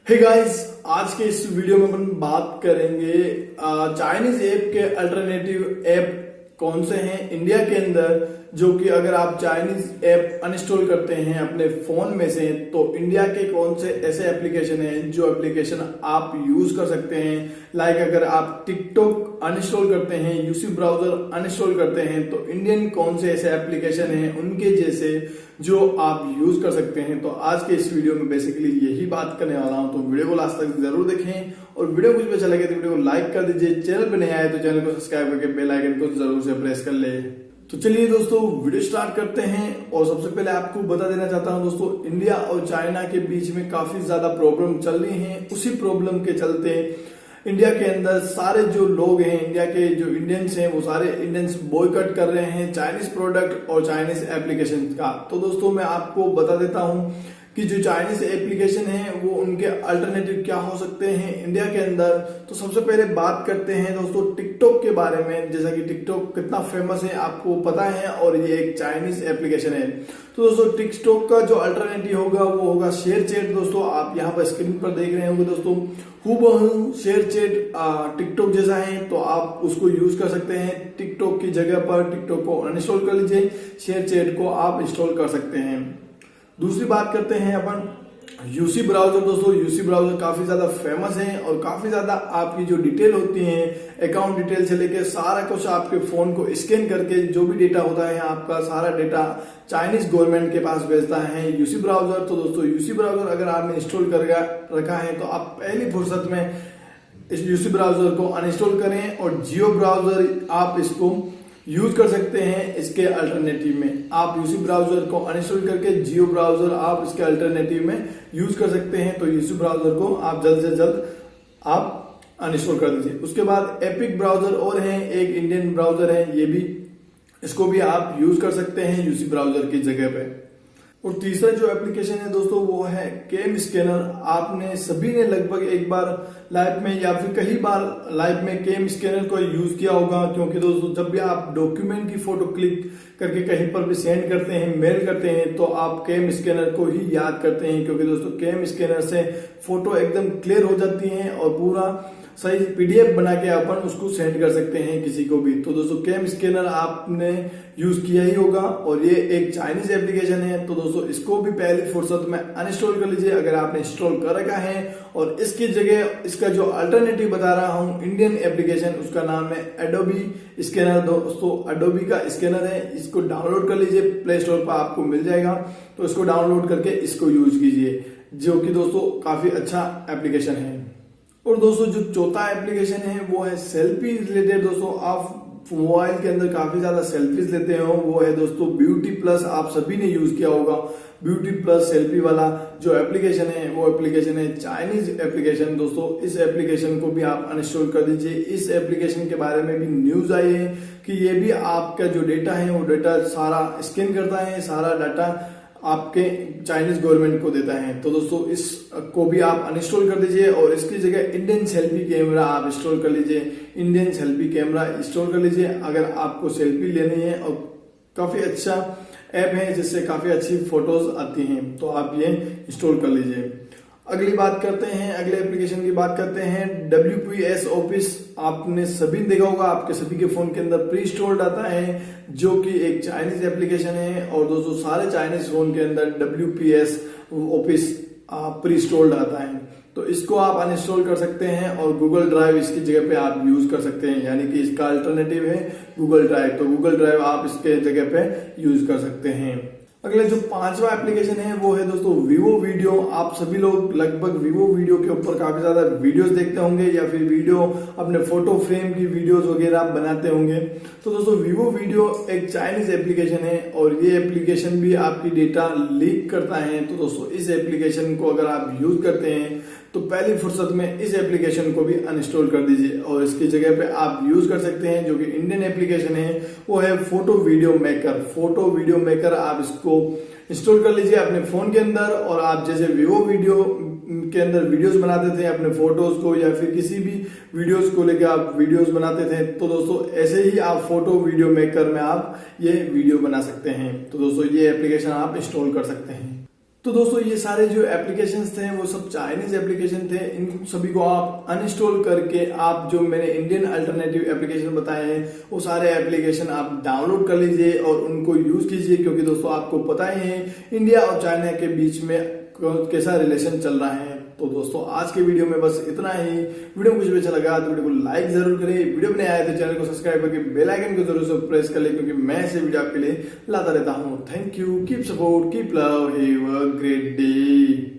Hey guys, आज के इस वीडियो में अपन बात करेंगे चाइनीज ऐप के अल्टरनेटिव ऐप कौन से हैं इंडिया के अंदर, जो कि अगर आप चाइनीज ऐप अनइंस्टॉल करते हैं अपने फोन में से तो इंडिया के कौन से ऐसे एप्लीकेशन हैं जो एप्लीकेशन आप यूज कर सकते हैं। लाइक अगर आप टिकटॉक अनइंस्टॉल करते हैं, यूसी ब्राउजर अनइंस्टॉल करते हैं तो इंडियन कौन से ऐसे एप्लीकेशन हैं उनके जैसे जो आप यूज कर सकते हैं। तो आज के इस वीडियो में बेसिकली यही बात करने वाला हूं, तो वीडियो को लास्ट तक जरूर देखें और वीडियो कुछ भी अच्छा लगे तो वीडियो को लाइक कर दीजिए। चैनल पे नए आए तो चैनल को सब्सक्राइब करके बेल आइकन को जरूर से प्रेस कर ले। तो चलिए दोस्तों वीडियो स्टार्ट करते हैं। और सबसे पहले आपको बता देना चाहता हूं दोस्तों, इंडिया और चाइना के बीच में काफी ज्यादा प्रॉब्लम चल रही है। उसी प्रॉब्लम के चलते इंडिया के अंदर सारे जो लोग हैं, इंडिया के जो इंडियंस हैं, वो सारे इंडियंस बॉयकॉट कर रहे हैं चाइनीज प्रोडक्ट और चाइनीज एप्लीकेशन का। तो दोस्तों मैं आपको बता देता हूं कि जो चाइनीज एप्लीकेशन है वो उनके अल्टरनेटिव क्या हो सकते हैं इंडिया के अंदर। तो सबसे पहले बात करते हैं दोस्तों टिकटॉक के बारे में। जैसा कि टिकटॉक कितना फेमस है आपको पता है और ये एक चाइनीज एप्लीकेशन है। तो दोस्तों टिकटॉक का जो अल्टरनेटिव होगा वो होगा शेयर चैट। दोस्तों आप यहाँ पर स्क्रीन पर देख रहे होंगे दोस्तों, हूबहू शेयर चैट टिकटॉक जैसा है, तो आप उसको यूज कर सकते हैं। टिकटॉक की जगह पर टिकटॉक को अनइंस्टॉल कर लीजिए, शेयर चैट को आप इंस्टॉल कर सकते हैं। दूसरी बात करते हैं अपन यूसी ब्राउजर। दोस्तों यूसी ब्राउजर काफी ज्यादा फेमस है और काफी ज्यादा आपकी जो डिटेल होती है, अकाउंट डिटेल से लेके सारा कुछ आपके फोन को स्कैन करके जो भी डेटा होता है आपका सारा डेटा चाइनीज गवर्नमेंट के पास भेजता है यूसी ब्राउजर। तो दोस्तों यूसी ब्राउजर अगर आपने इंस्टॉल कर रखा है तो आप पहली फुर्सत में इस यूसी ब्राउजर को अनइंस्टॉल करें और जियो ब्राउजर आप इसको यूज कर सकते हैं। इसके अल्टरनेटिव में आप यूसी ब्राउजर को अनइंस्टॉल करके जियो ब्राउजर आप इसके अल्टरनेटिव में यूज कर सकते हैं। तो यूसी ब्राउजर को आप जल्द से जल्द आप अनइंस्टॉल कर दीजिए। उसके बाद एपिक ब्राउजर और है, एक इंडियन ब्राउजर है, ये भी इसको भी आप यूज कर सकते हैं यूसी ब्राउजर की जगह पे। और तीसरा जो एप्लीकेशन है दोस्तों वो है कैम स्कैनर। आपने सभी ने लगभग एक बार लाइफ में या फिर कई बार लाइफ में कैम स्कैनर को यूज किया होगा, क्योंकि दोस्तों जब भी आप डॉक्यूमेंट की फोटो क्लिक करके कहीं पर भी सेंड करते हैं, मेल करते हैं, तो आप कैम स्कैनर को ही याद करते हैं, क्योंकि दोस्तों कैम स्कैनर से फोटो एकदम क्लियर हो जाती है और पूरा सही पीडीएफ बना के अपन उसको सेंड कर सकते हैं किसी को भी। तो दोस्तों कैम स्कैनर आपने यूज किया ही होगा और ये एक चाइनीज एप्लीकेशन है। तो दोस्तों इसको भी पहली फुर्सत में अनइंस्टॉल कर लीजिए अगर आपने इंस्टॉल कर रखा है। और इसकी जगह इसका जो अल्टरनेटिव बता रहा हूं इंडियन एप्लीकेशन, उसका नाम है एडोबी स्कैनर। दोस्तों एडोबी का स्कैनर है, इसको डाउनलोड कर लीजिए, प्ले स्टोर पर आपको मिल जाएगा। तो इसको डाउनलोड करके इसको यूज कीजिए, जो कि दोस्तों काफी अच्छा एप्लीकेशन है। और दोस्तों जो चौथा एप्लीकेशन है वो है सेल्फी रिलेटेड। दोस्तों आप मोबाइल के अंदर काफी ज्यादा सेल्फीज लेते हो, वो है दोस्तों ब्यूटी प्लस। आप सभी ने यूज किया होगा ब्यूटी प्लस सेल्फी वाला जो एप्लीकेशन है, वो एप्लीकेशन है चाइनीज एप्लीकेशन। दोस्तों इस एप्लीकेशन को भी आप अनइंस्टॉल कर दीजिए। इस एप्लीकेशन के बारे में भी न्यूज आई है कि ये भी आपका जो डेटा है वो डेटा सारा स्कैन करता है, सारा डाटा आपके चाइनीज गवर्नमेंट को देता है। तो दोस्तों इसको भी आप अनइंस्टॉल कर दीजिए और इसकी जगह इंडियन सेल्फी कैमरा आप इंस्टॉल कर लीजिए। इंडियन सेल्फी कैमरा इंस्टॉल कर लीजिए अगर आपको सेल्फी लेनी है, और काफी अच्छा ऐप है जिससे काफी अच्छी फोटोज आती हैं, तो आप ये इंस्टॉल कर लीजिए। अगली बात करते हैं, अगले एप्लीकेशन की बात करते हैं WPS ऑफिस। आपने सभी देखा होगा, आपके सभी के फोन के अंदर प्री इंस्टॉल्ड आता है, जो कि एक चाइनीज एप्लीकेशन है। और दोस्तों सारे चाइनीज फोन के अंदर WPS ऑफिस प्री इंस्टॉल्ड आता है, तो इसको आप अनइंस्टॉल कर सकते हैं और गूगल ड्राइव इसकी जगह पे आप यूज कर सकते हैं। यानी कि इसका अल्टरनेटिव है गूगल ड्राइव, तो गूगल ड्राइव आप इसके जगह पे यूज कर सकते हैं। अगले जो पांचवा एप्लीकेशन है वो है दोस्तों वीवो वीडियो। आप सभी लोग लगभग वीवो वीडियो के ऊपर काफी ज्यादा वीडियोस देखते होंगे या फिर वीडियो अपने फोटो फ्रेम की वीडियोस वगैरह आप बनाते होंगे। तो दोस्तों वीवो वीडियो एक चाइनीज एप्लीकेशन है और ये एप्लीकेशन भी आपकी डेटा लीक करता है। तो दोस्तों इस एप्लीकेशन को अगर आप यूज करते हैं तो पहली फुर्सत में इस एप्लीकेशन को भी अनइंस्टॉल कर दीजिए और इसकी जगह पे आप यूज कर सकते हैं जो कि इंडियन एप्लीकेशन है, वो है photo video maker. Photo video maker आप इसको इंस्टॉल कर लीजिए अपने फोन के अंदर और आप जैसे वीवो वीडियो के अंदर वीडियोस बनाते थे अपने फोटोज को या फिर किसी भी वीडियोस को लेकर आप वीडियोस बनाते थे, तो दोस्तों ऐसे ही आप फोटो वीडियो मेकर में आप ये वीडियो बना सकते हैं। तो दोस्तों ये एप्लीकेशन आप इंस्टॉल कर सकते हैं। तो दोस्तों ये सारे जो एप्लीकेशंस थे वो सब चाइनीज एप्लीकेशन थे। इन सभी को आप अनइंस्टॉल करके आप जो मैंने इंडियन अल्टरनेटिव एप्लीकेशन बताए हैं वो सारे एप्लीकेशन आप डाउनलोड कर लीजिए और उनको यूज कीजिए, क्योंकि दोस्तों आपको पता ही है इंडिया और चाइना के बीच में कैसा रिलेशन चल रहा है। तो दोस्तों आज के वीडियो में बस इतना ही। वीडियो कुछ भी अच्छा लगा तो वीडियो को लाइक जरूर करें, वीडियो में नए आए तो चैनल को सब्सक्राइब करके बेल आइकन को जरूर से प्रेस कर ले, क्योंकि मैं ऐसे वीडियो आपके लिए लाता रहता हूँ। Thank you, keep support, keep love, have a great day.